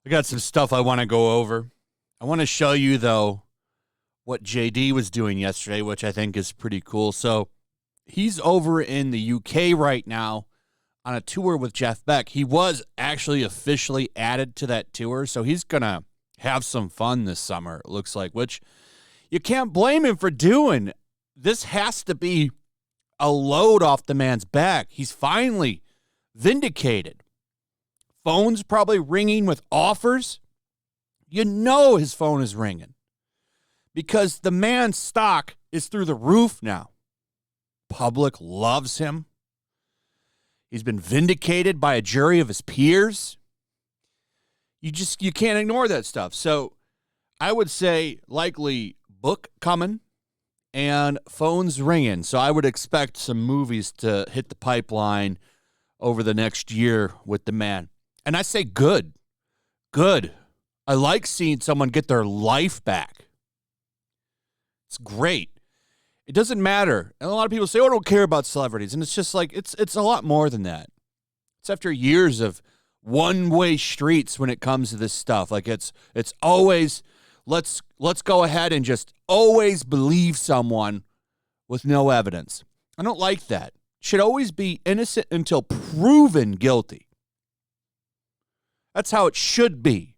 I got some stuff I want to go over. I want to show you, though, what JD was doing yesterday, which I think is pretty cool. So he's over in the UK right now on a tour with Jeff Beck. He was actually officially added to that tour, so he's going to have some fun this summer, it looks like, which you can't blame him for doing. This has to be a load off the man's back. He's finally vindicated. Phone's probably ringing with offers. You know his phone is ringing because the man's stock is through the roof now. Public loves him. He's been vindicated by a jury of his peers. You can't ignore that stuff. So I would say likely book coming and phones ringing. So I would expect some movies to hit the pipeline over the next year with the man. And I say good. Good. I like seeing someone get their life back. It's great. It doesn't matter. And a lot of people say, oh, I don't care about celebrities. And it's just like, it's a lot more than that. It's after years of one-way streets when it comes to this stuff. Like it's always, let's go ahead and just always believe someone with no evidence. I don't like that. Should always be innocent until proven guilty. That's how it should be.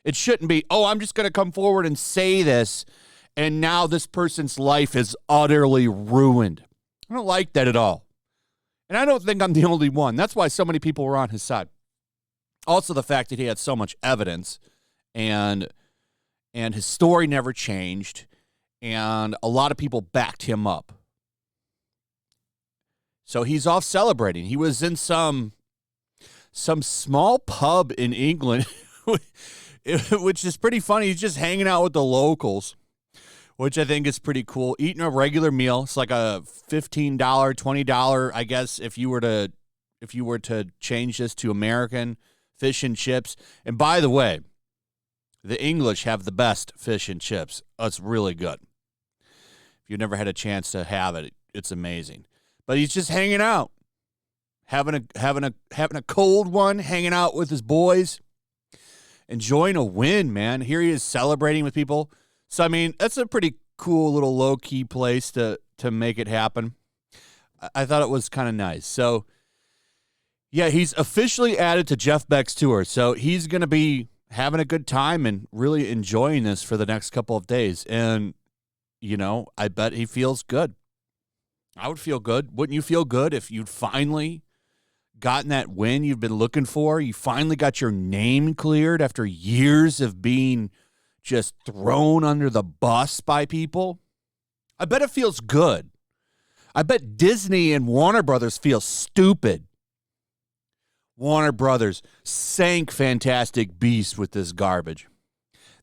It shouldn't be, oh, I'm just going to come forward and say this, and now this person's life is utterly ruined. I don't like that at all. And I don't think I'm the only one. That's why so many people were on his side. Also, the fact that he had so much evidence, and his story never changed, and a lot of people backed him up. So he's off celebrating. He was in some small pub in England, which is pretty funny. He's just hanging out with the locals, which I think is pretty cool. Eating a regular meal. It's like a $15, $20, I guess, if you were to change this to American fish and chips. And by the way, the English have the best fish and chips. It's really good. If you've never had a chance to have it, it's amazing. But he's just hanging out. Having a cold one, hanging out with his boys, enjoying a win, man. Here he is celebrating with people. So, I mean, that's a pretty cool little low-key place to make it happen. I thought it was kind of nice. So, yeah, he's officially added to Jeff Beck's tour. So he's going to be having a good time and really enjoying this for the next couple of days. And, you know, I bet he feels good. I would feel good. Wouldn't you feel good if you'd finally gotten that win you've been looking for? You finally got your name cleared after years of being just thrown under the bus by people. I bet it feels good. I bet Disney and Warner Brothers feel stupid. Warner Brothers sank Fantastic Beasts with this garbage.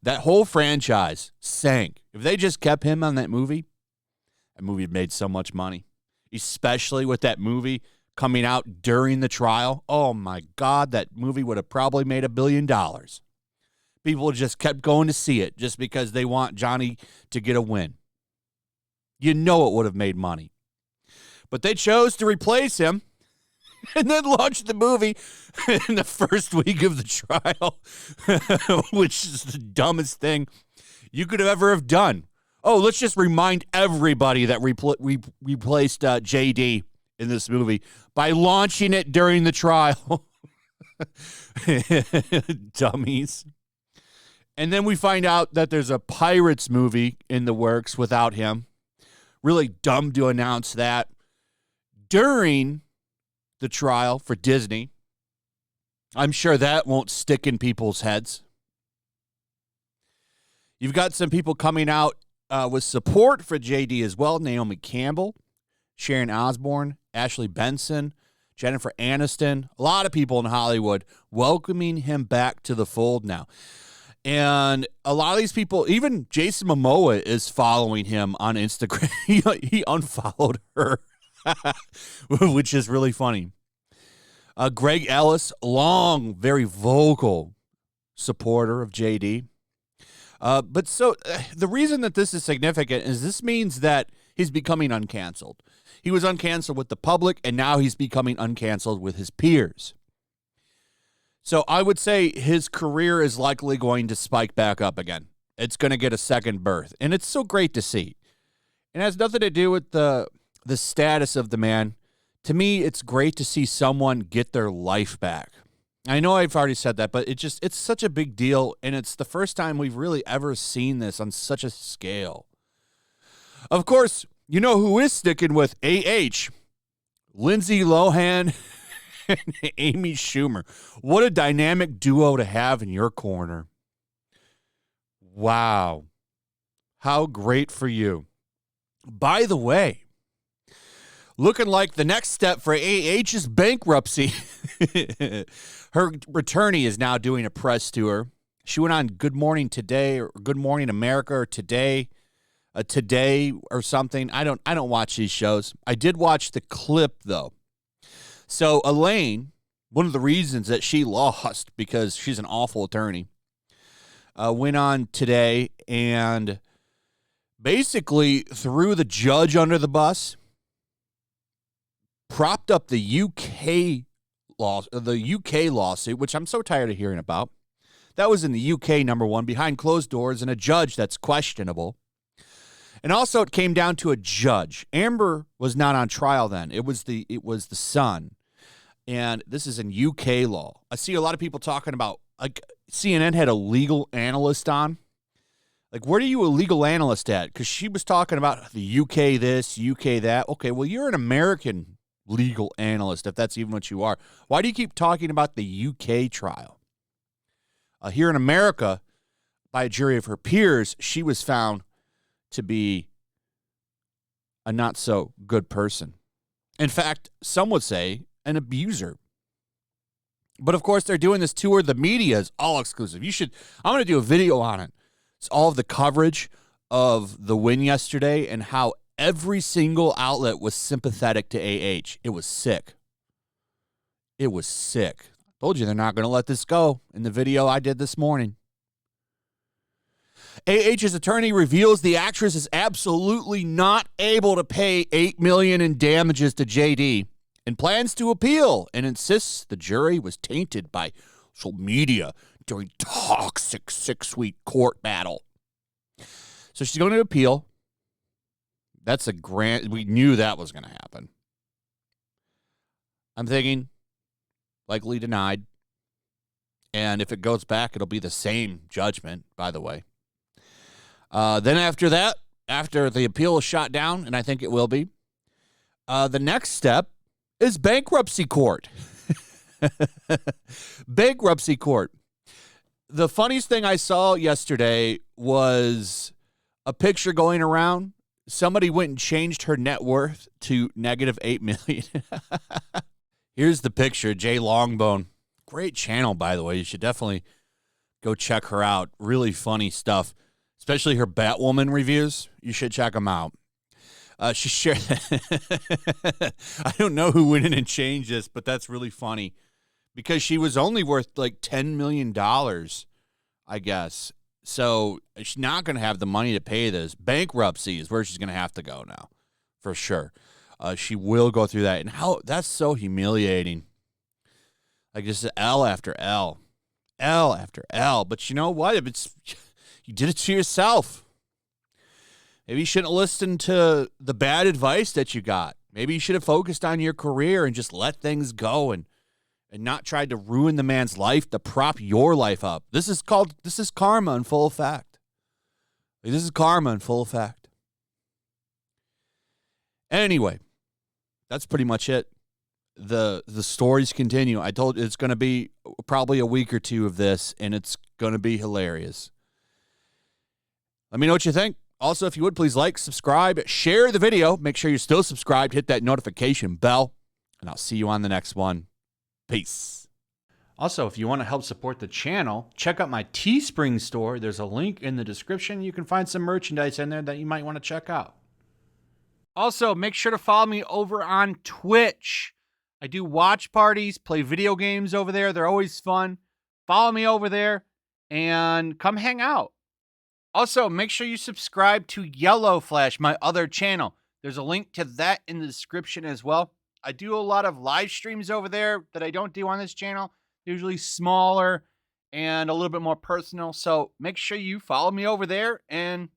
That whole franchise sank. If they just kept him on that movie made so much money, especially with that movie coming out during the trial. Oh, my God, that movie would have probably made $1 billion. People just kept going to see it just because they want Johnny to get a win. You know it would have made money. But they chose to replace him and then launched the movie in the first week of the trial, which is the dumbest thing you could have ever have done. Oh, let's just remind everybody that we replaced JD in this movie by launching it during the trial. Dummies. And then we find out that there's a Pirates movie in the works without him. Really dumb to announce that during the trial for Disney. I'm sure that won't stick in people's heads. You've got some people coming out with support for JD as well. Naomi Campbell, Sharon Osbourne, Ashley Benson, Jennifer Aniston. A lot of people in Hollywood welcoming him back to the fold now. And a lot of these people, even Jason Momoa is following him on Instagram. He unfollowed her, which is really funny. Greg Ellis, long, very vocal supporter of JD. But the reason that this is significant is this means that he's becoming uncanceled. He was uncanceled with the public, and now he's becoming uncanceled with his peers. So I would say his career is likely going to spike back up again. It's going to get a second birth, and it's so great to see. It has nothing to do with the status of the man. To me, it's great to see someone get their life back. I know I've already said that, but it's such a big deal, and it's the first time we've really ever seen this on such a scale. Of course, you know who is sticking with AH? Lindsay Lohan and Amy Schumer. What a dynamic duo to have in your corner. Wow. How great for you. By the way, looking like the next step for AH is bankruptcy. Her attorney is now doing a press tour. She went on Good Morning Today or Good Morning America or Today or something. I don't watch these shows. I did watch the clip though. So Elaine, one of the reasons that she lost, because she's an awful attorney, went on Today and basically threw the judge under the bus, propped up the UK lawsuit, which I'm so tired of hearing about. That was in the UK, number one, behind closed doors, and a judge that's questionable. And also it came down to a judge. Amber was not on trial then. It was the son. And this is in UK law. I see a lot of people talking about, like, CNN had a legal analyst on. Like, where are you a legal analyst at? Because she was talking about the UK this, UK that. Okay, well, you're an American legal analyst, if that's even what you are. Why do you keep talking about the UK trial? Here in America, by a jury of her peers, she was found to be a not so good person. In fact, some would say an abuser. But of course, they're doing this tour. The media is all exclusive. I'm going to do a video on it. It's all of the coverage of the win yesterday and how every single outlet was sympathetic to AH. It was sick. It was sick. I told you they're not going to let this go in the video I did this morning. AH's attorney reveals the actress is absolutely not able to pay $8 million in damages to JD and plans to appeal and insists the jury was tainted by social media during toxic 6-week court battle. So she's going to appeal. We knew that was going to happen. I'm thinking likely denied. And if it goes back, it'll be the same judgment, by the way. Then after that, after the appeal is shot down, and I think it will be, the next step is bankruptcy court. Bankruptcy court. The funniest thing I saw yesterday was a picture going around. Somebody went and changed her net worth to negative $8 million. Here's the picture, Jay Longbone. Great channel, by the way. You should definitely go check her out. Really funny stuff. Especially her Batwoman reviews. You should check them out. She shared. I don't know who went in and changed this, but that's really funny because she was only worth like $10 million, I guess. So she's not going to have the money to pay this. Bankruptcy is where she's going to have to go now, for sure. She will go through that, and how that's so humiliating. Like just L after L, L after L. But you know what? If it's you did it to yourself. Maybe you shouldn't listen to the bad advice that you got. Maybe you should have focused on your career and just let things go and not tried to ruin the man's life to prop your life up. This is karma in full effect. This is karma in full effect. Anyway, that's pretty much it. The stories continue. I told you it's going to be probably a week or two of this, and it's going to be hilarious. Let me know what you think. Also, if you would, please like, subscribe, share the video. Make sure you're still subscribed. Hit that notification bell, and I'll see you on the next one. Peace. Also, if you want to help support the channel, check out my Teespring store. There's a link in the description. You can find some merchandise in there that you might want to check out. Also, make sure to follow me over on Twitch. I do watch parties, play video games over there. They're always fun. Follow me over there and come hang out. Also, make sure you subscribe to YellowFlash, my other channel. There's a link to that in the description as well. I do a lot of live streams over there that I don't do on this channel, usually smaller and a little bit more personal. So make sure you follow me over there and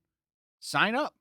sign up.